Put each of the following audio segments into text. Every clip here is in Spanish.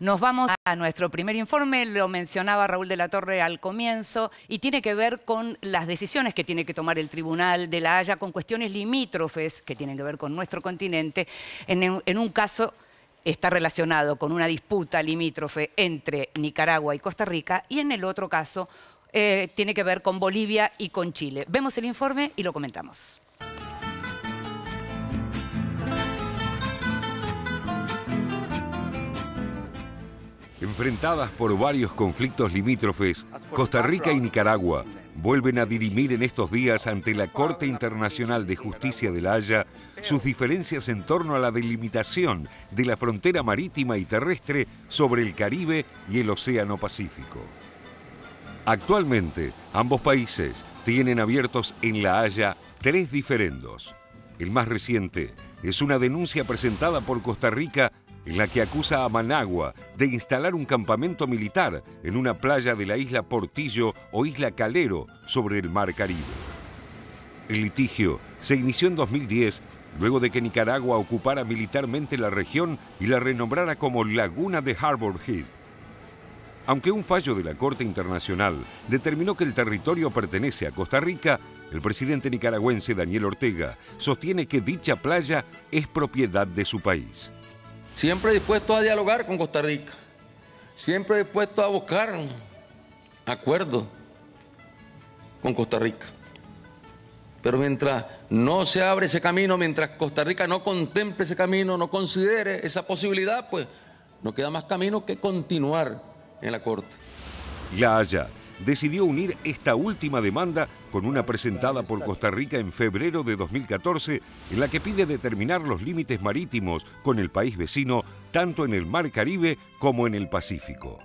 Nos vamos a nuestro primer informe, lo mencionaba Raúl de la Torre al comienzo, y tiene que ver con las decisiones que tiene que tomar el Tribunal de La Haya con cuestiones limítrofes que tienen que ver con nuestro continente. En un caso está relacionado con una disputa limítrofe entre Nicaragua y Costa Rica, y en el otro caso tiene que ver con Bolivia y con Chile. Vemos el informe y lo comentamos. Enfrentadas por varios conflictos limítrofes, Costa Rica y Nicaragua vuelven a dirimir en estos días ante la Corte Internacional de Justicia de La Haya sus diferencias en torno a la delimitación de la frontera marítima y terrestre sobre el Caribe y el Océano Pacífico. Actualmente, ambos países tienen abiertos en La Haya 3 diferendos. El más reciente es una denuncia presentada por Costa Rica en la que acusa a Managua de instalar un campamento militar en una playa de la isla Portillo o isla Calero sobre el Mar Caribe. El litigio se inició en 2010, luego de que Nicaragua ocupara militarmente la región y la renombrara como Laguna de Harbor Head. Aunque un fallo de la Corte Internacional determinó que el territorio pertenece a Costa Rica, el presidente nicaragüense Daniel Ortega sostiene que dicha playa es propiedad de su país. Siempre dispuesto a dialogar con Costa Rica, siempre dispuesto a buscar acuerdos con Costa Rica. Pero mientras no se abre ese camino, mientras Costa Rica no contemple ese camino, no considere esa posibilidad, pues no queda más camino que continuar en la Corte. La Haya decidió unir esta última demanda con una presentada por Costa Rica en febrero de 2014, en la que pide determinar los límites marítimos con el país vecino, tanto en el Mar Caribe como en el Pacífico.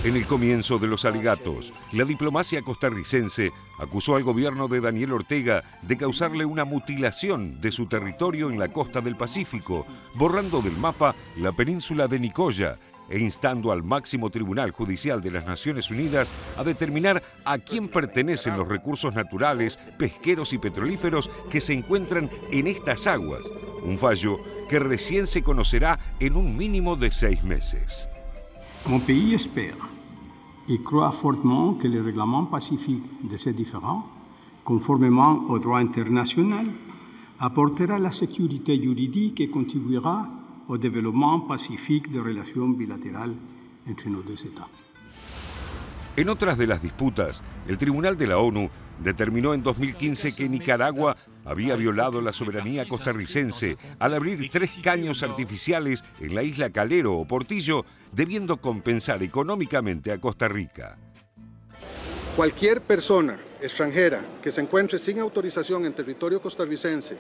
En el comienzo de los alegatos, la diplomacia costarricense acusó al gobierno de Daniel Ortega de causarle una mutilación de su territorio en la costa del Pacífico, borrando del mapa la península de Nicoya, e instando al máximo Tribunal Judicial de las Naciones Unidas a determinar a quién pertenecen los recursos naturales, pesqueros y petrolíferos que se encuentran en estas aguas, un fallo que recién se conocerá en un mínimo de 6 meses. Mon pays espère et croit fortement que le règlement pacifique de ces différends, conformément au droit international, apportera la sécurité juridique et contribuera au développement pacifique de relations bilatérales entre nos deux États. En otras de las disputas, el Tribunal de la ONU determinó en 2015 que Nicaragua había violado la soberanía costarricense al abrir 3 caños artificiales en la isla Calero o Portillo, debiendo compensar económicamente a Costa Rica. Cualquier persona extranjera que se encuentre sin autorización en territorio costarricense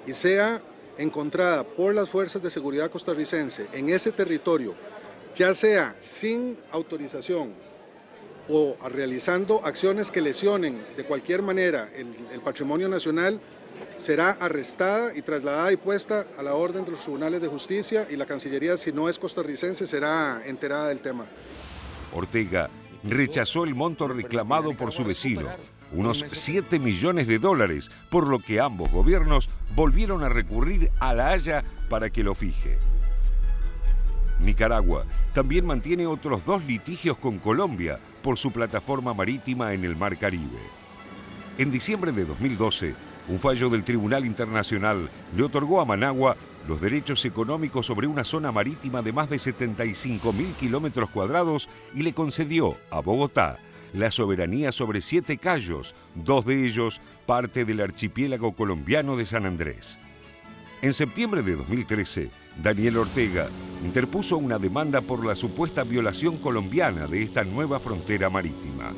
y sea encontrada por las fuerzas de seguridad costarricense en ese territorio, ya sea sin autorización o realizando acciones que lesionen de cualquier manera el patrimonio nacional, será arrestada y trasladada y puesta a la orden de los tribunales de justicia, y la Cancillería, si no es costarricense, será enterada del tema. Ortega rechazó el monto reclamado por su vecino, unos $7 millones, por lo que ambos gobiernos volvieron a recurrir a La Haya para que lo fije. Nicaragua también mantiene otros 2 litigios con Colombia por su plataforma marítima en el Mar Caribe. En diciembre de 2012, un fallo del Tribunal Internacional le otorgó a Managua los derechos económicos sobre una zona marítima de más de 75.000 kilómetros cuadrados y le concedió a Bogotá la soberanía sobre 7 cayos, 2 de ellos parte del archipiélago colombiano de San Andrés. En septiembre de 2013, Daniel Ortega interpuso una demanda por la supuesta violación colombiana de esta nueva frontera marítima.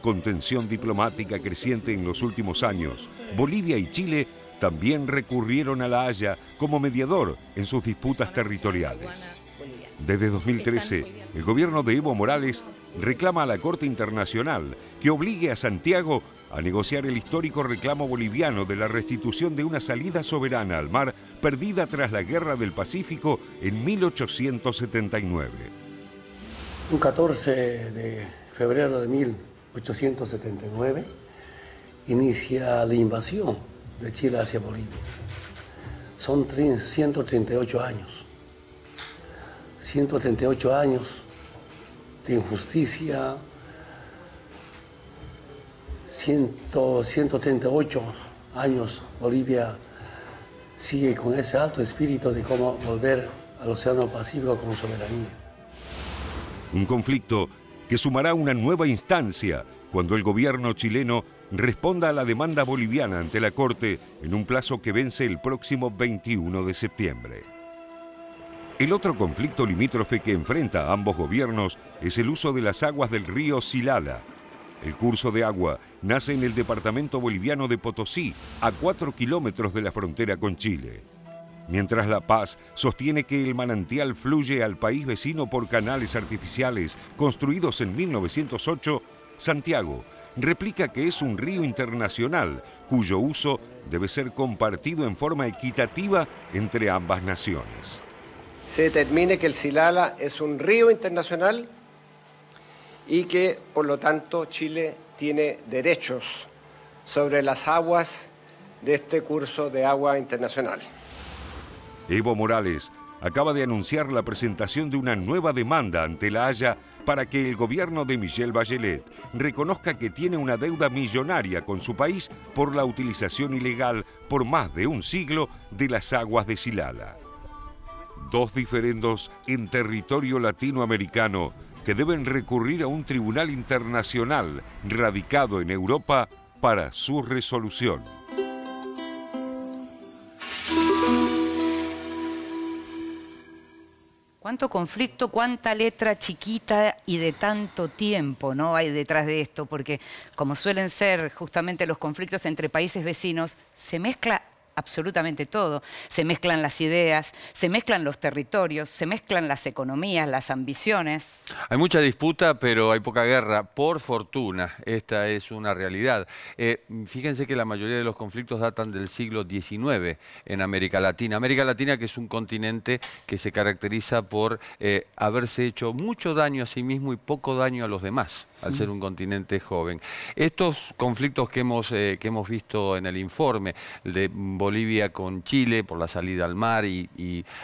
Con tensión diplomática creciente en los últimos años, Bolivia y Chile también recurrieron a La Haya como mediador en sus disputas territoriales. Desde 2013, el gobierno de Evo Morales reclama a la Corte Internacional que obligue a Santiago a negociar el histórico reclamo boliviano de la restitución de una salida soberana al mar perdida tras la Guerra del Pacífico en 1879. Un 14 de febrero de 1879 inicia la invasión de Chile hacia Bolivia. Son 138 años. 138 años de injusticia, 138 años Bolivia sigue con ese alto espíritu de cómo volver al Océano Pacífico con soberanía. Un conflicto que sumará una nueva instancia cuando el gobierno chileno responda a la demanda boliviana ante la Corte en un plazo que vence el próximo 21 de septiembre. El otro conflicto limítrofe que enfrenta a ambos gobiernos es el uso de las aguas del río Silala. El curso de agua nace en el departamento boliviano de Potosí, a 4 kilómetros de la frontera con Chile. Mientras La Paz sostiene que el manantial fluye al país vecino por canales artificiales construidos en 1908, Santiago replica que es un río internacional cuyo uso debe ser compartido en forma equitativa entre ambas naciones. Se determine que el Silala es un río internacional y que, por lo tanto, Chile tiene derechos sobre las aguas de este curso de agua internacional. Evo Morales acaba de anunciar la presentación de una nueva demanda ante La Haya para que el gobierno de Michelle Bachelet reconozca que tiene una deuda millonaria con su país por la utilización ilegal por más de un siglo de las aguas de Silala. Dos diferendos en territorio latinoamericano que deben recurrir a un tribunal internacional radicado en Europa para su resolución. Cuánto conflicto, cuánta letra chiquita y de tanto tiempo, ¿no?, hay detrás de esto, porque como suelen ser justamente los conflictos entre países vecinos, se mezcla absolutamente todo. Se mezclan las ideas, se mezclan los territorios, se mezclan las economías, las ambiciones. Hay mucha disputa, pero hay poca guerra, por fortuna. Esta es una realidad. Fíjense que la mayoría de los conflictos datan del siglo XIX en América Latina. América Latina, que es un continente que se caracteriza por haberse hecho mucho daño a sí mismo y poco daño a los demás, al ser un continente joven. Estos conflictos que hemos visto en el informe de Bolivia con Chile por la salida al mar y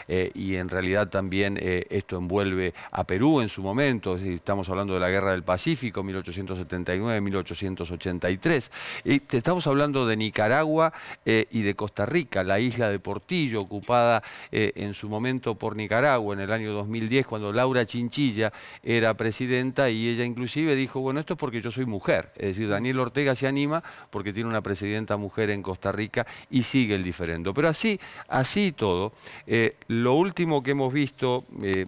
en realidad también esto envuelve a Perú en su momento. Estamos hablando de la Guerra del Pacífico, 1879-1883. Estamos hablando de Nicaragua y de Costa Rica, la isla de Portillo, ocupada en su momento por Nicaragua en el año 2010, cuando Laura Chinchilla era presidenta, y ella inclusive dijo, bueno, esto es porque yo soy mujer. Es decir, Daniel Ortega se anima porque tiene una presidenta mujer en Costa Rica y sigue el diferendo. Pero así todo, lo último que hemos visto,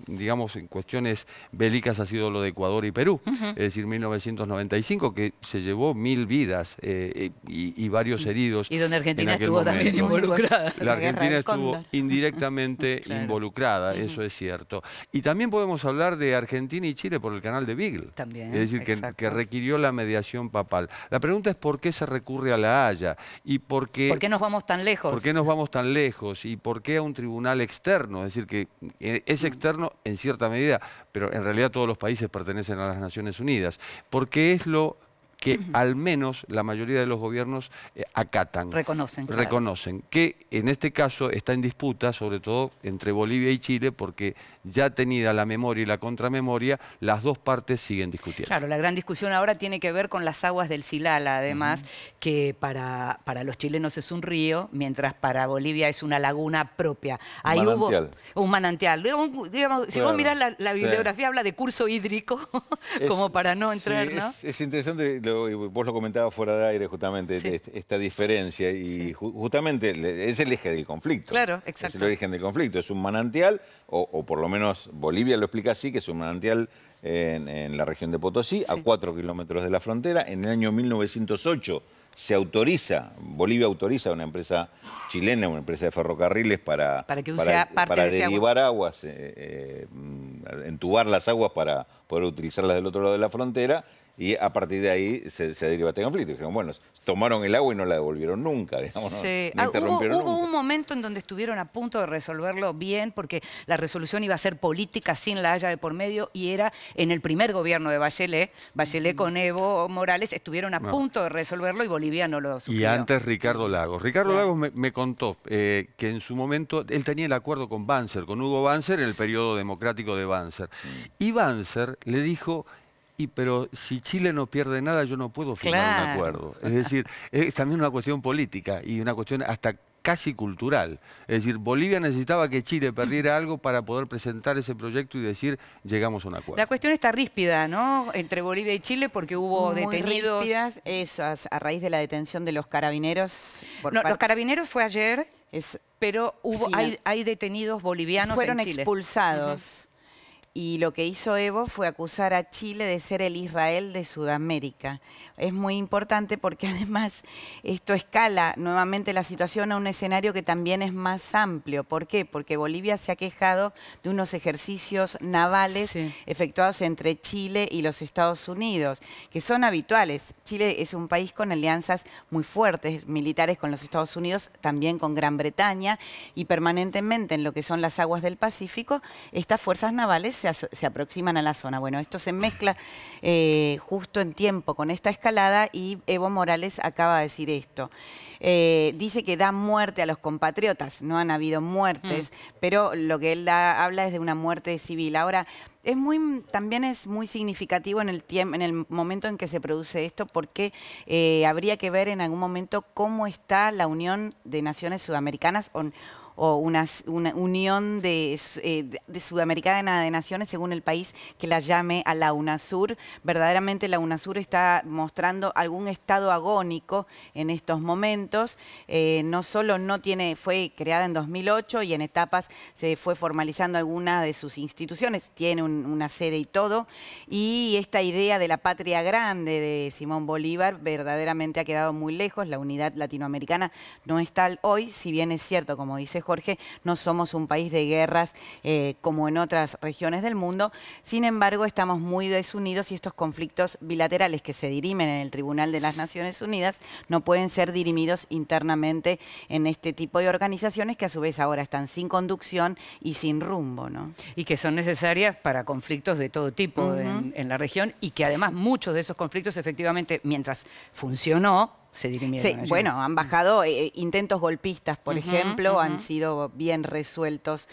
digamos, en cuestiones bélicas ha sido lo de Ecuador y Perú. Es decir, 1995, que se llevó 1000 vidas y varios heridos. Y donde Argentina estuvo también involucrada. La Argentina estuvo indirectamente involucrada, eso es cierto. Y también podemos hablar de Argentina y Chile por el canal de Beagle. También, es decir, que requirió la mediación papal. La pregunta es por qué se recurre a La Haya y por qué nos vamos tan lejos. ¿Por qué nos vamos tan lejos? ¿Y por qué a un tribunal externo? Es decir, que es externo en cierta medida, pero en realidad todos los países pertenecen a las Naciones Unidas. Porque es lo que al menos la mayoría de los gobiernos acatan. Reconocen. Claro. Reconocen, que en este caso está en disputa, sobre todo entre Bolivia y Chile, porque ya tenida la memoria y la contramemoria, las dos partes siguen discutiendo. Claro, la gran discusión ahora tiene que ver con las aguas del Silala, además, que para los chilenos es un río, mientras para Bolivia es una laguna propia. Ahí manantial. Hubo un manantial. Digamos, si vos mirás la bibliografía, habla de curso hídrico, como para no entrar, sí, ¿no? Es interesante, vos lo comentabas fuera de aire, justamente, esta diferencia, y justamente es el eje del conflicto. Claro, exacto. Es el origen del conflicto, es un manantial, o por lo menos Bolivia lo explica así, que es un manantial en la región de Potosí, a 4 kilómetros de la frontera. En el año 1908 se autoriza, Bolivia autoriza a una empresa chilena, una empresa de ferrocarriles para derivar aguas, entubar las aguas para poder utilizarlas del otro lado de la frontera. Y a partir de ahí se deriva este conflicto. Dijeron, bueno, tomaron el agua y no la devolvieron nunca, digamos, sí. no interrumpieron Hubo nunca. un momento en donde estuvieron a punto de resolverlo bien, porque la resolución iba a ser política sin La Haya de por medio, y era en el primer gobierno de Bachelet con Evo Morales, estuvieron a punto de resolverlo y Bolivia no lo suscribió. Y antes Ricardo Lagos. Ricardo Lagos me contó que en su momento él tenía el acuerdo con Banzer, con Hugo Banzer en el periodo democrático de Banzer. Y Banzer le dijo, pero si Chile no pierde nada, yo no puedo firmar un acuerdo. Es decir, es también una cuestión política y una cuestión hasta casi cultural. Es decir, Bolivia necesitaba que Chile perdiera algo para poder presentar ese proyecto y decir, llegamos a un acuerdo. La cuestión está ríspida, ¿no?, entre Bolivia y Chile, porque hubo detenidos... ríspidas, esas, a raíz de la detención de los carabineros. Los carabineros fue ayer, pero hay detenidos bolivianos en Chile. Fueron expulsados. Y lo que hizo Evo fue acusar a Chile de ser el Israel de Sudamérica. Es muy importante porque además esto escala nuevamente la situación a un escenario que también es más amplio. ¿Por qué? Porque Bolivia se ha quejado de unos ejercicios navales efectuados entre Chile y los Estados Unidos, que son habituales. Chile es un país con alianzas muy fuertes, militares con los Estados Unidos, también con Gran Bretaña, y permanentemente en lo que son las aguas del Pacífico, estas fuerzas navales se aproximan a la zona. Bueno, esto se mezcla justo en tiempo con esta escalada y Evo Morales acaba de decir esto. Dice que da muerte a los compatriotas, no han habido muertes, pero lo que él habla es de una muerte civil. Ahora, también es muy significativo en el momento en que se produce esto, porque habría que ver en algún momento cómo está la Unión de Naciones Sudamericanas o una unión sudamericana de naciones, según el país que la llame, a la UNASUR. Verdaderamente la UNASUR está mostrando algún estado agónico en estos momentos. No solo fue creada en 2008 y en etapas se fue formalizando alguna de sus instituciones, tiene una sede y todo, y esta idea de la patria grande de Simón Bolívar verdaderamente ha quedado muy lejos. La unidad latinoamericana no está hoy, si bien es cierto, como dice Jorge, no somos un país de guerras como en otras regiones del mundo. Sin embargo, estamos muy desunidos y estos conflictos bilaterales que se dirimen en el Tribunal de las Naciones Unidas no pueden ser dirimidos internamente en este tipo de organizaciones que a su vez ahora están sin conducción y sin rumbo, ¿no? Y que son necesarias para conflictos de todo tipo en la región, y que además muchos de esos conflictos efectivamente, mientras funcionó, se dirimieron. Sí, bueno, han bajado intentos golpistas, por ejemplo, han sido bien resueltos.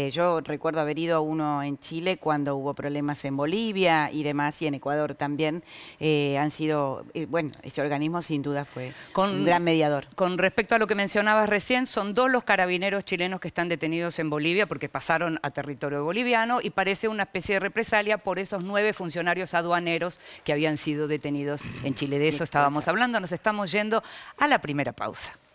Yo recuerdo haber ido a uno en Chile cuando hubo problemas en Bolivia y demás, y en Ecuador también han sido, bueno, este organismo sin duda fue un gran mediador. Con respecto a lo que mencionabas recién, son 2 los carabineros chilenos que están detenidos en Bolivia porque pasaron a territorio boliviano, y parece una especie de represalia por esos 9 funcionarios aduaneros que habían sido detenidos en Chile. De eso estábamos hablando, nos estamos yendo a la primera pausa.